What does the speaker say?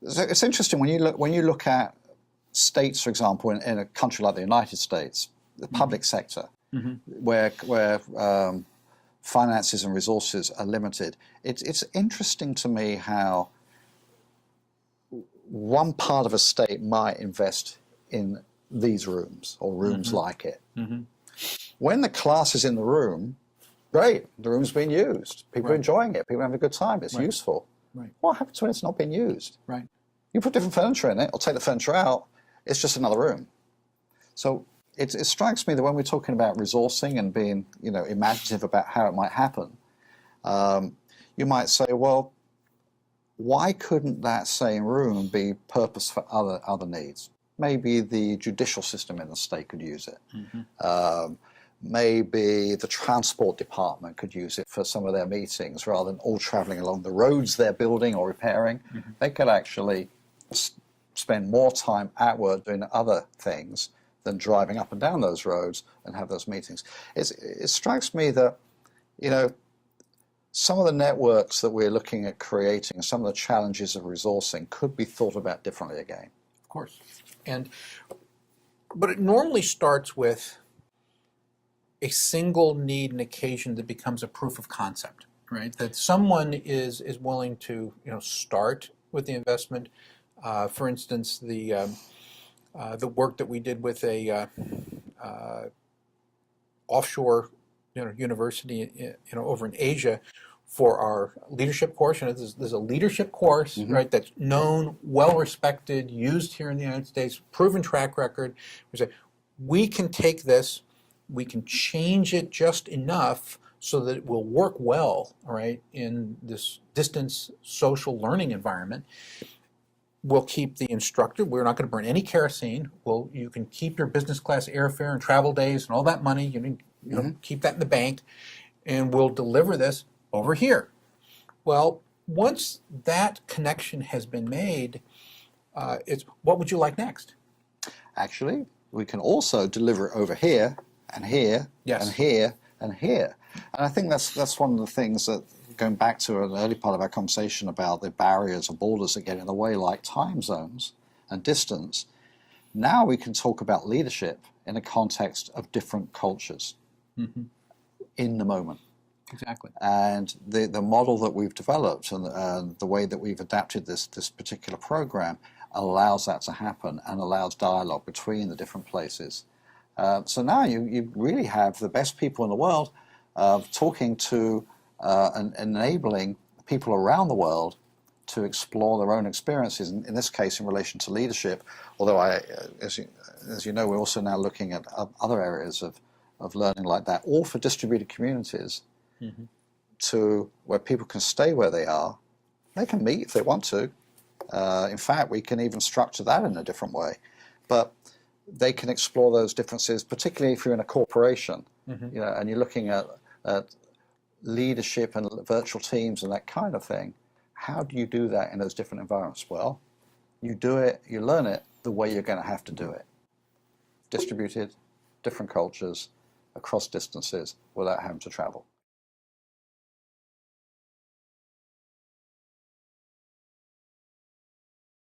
So it's interesting when you look at states, for example, in a country like the United States, the public sector, where finances and resources are limited. It's interesting to me how one part of a state might invest in these rooms or rooms like it. When the class is in the room, great, the room's being used. People are enjoying it. People are having a good time. It's useful. What happens when it's not being used? You put different furniture in it or take the furniture out, it's just another room. So it strikes me that when we're talking about resourcing and being, imaginative about how it might happen, you might say, well, why couldn't that same room be purposed for other needs? Maybe the judicial system in the state could use it. Maybe the transport department could use it for some of their meetings rather than all traveling along the roads they're building or repairing. They could actually spend more time at work doing other things than driving up and down those roads and have those meetings. It strikes me that, some of the networks that we're looking at creating, some of the challenges of resourcing could be thought about differently again. Of course. But it normally starts with a single need and occasion that becomes a proof of concept, right? That someone is willing to, start with the investment. For instance, the work that we did with a offshore, university, over in Asia for our leadership course. There's a leadership course, right? That's known, well respected, used here in the United States, proven track record. We say we can take this, we can change it just enough so that it will work well, right, in this distance social learning environment. We'll keep the instructor. We're not going to burn any kerosene. You can keep your business class airfare and travel days and all that money. Keep that in the bank, and we'll deliver this over here. Well, once that connection has been made, it's what would you like next? Actually, we can also deliver it over here and here and here and here. And I think that's one of the things that, going back to an early part of our conversation about the barriers or borders that get in the way, like time zones and distance, now we can talk about leadership in the context of different cultures in the moment. Exactly. And the model that we've developed and the way that we've adapted this particular program allows that to happen and allows dialogue between the different places. So now you really have the best people in the world talking to and enabling people around the world to explore their own experiences, in this case in relation to leadership, although as you know, we're also now looking at other areas of learning like that, all for distributed communities to where people can stay where they are. They can meet if they want to. In fact, we can even structure that in a different way. But they can explore those differences, particularly if you're in a corporation, and you're looking at leadership and virtual teams and that kind of thing. How do you do that in those different environments? Well, you do it, you learn it the way you're going to have to do it. Distributed, different cultures, across distances, without having to travel.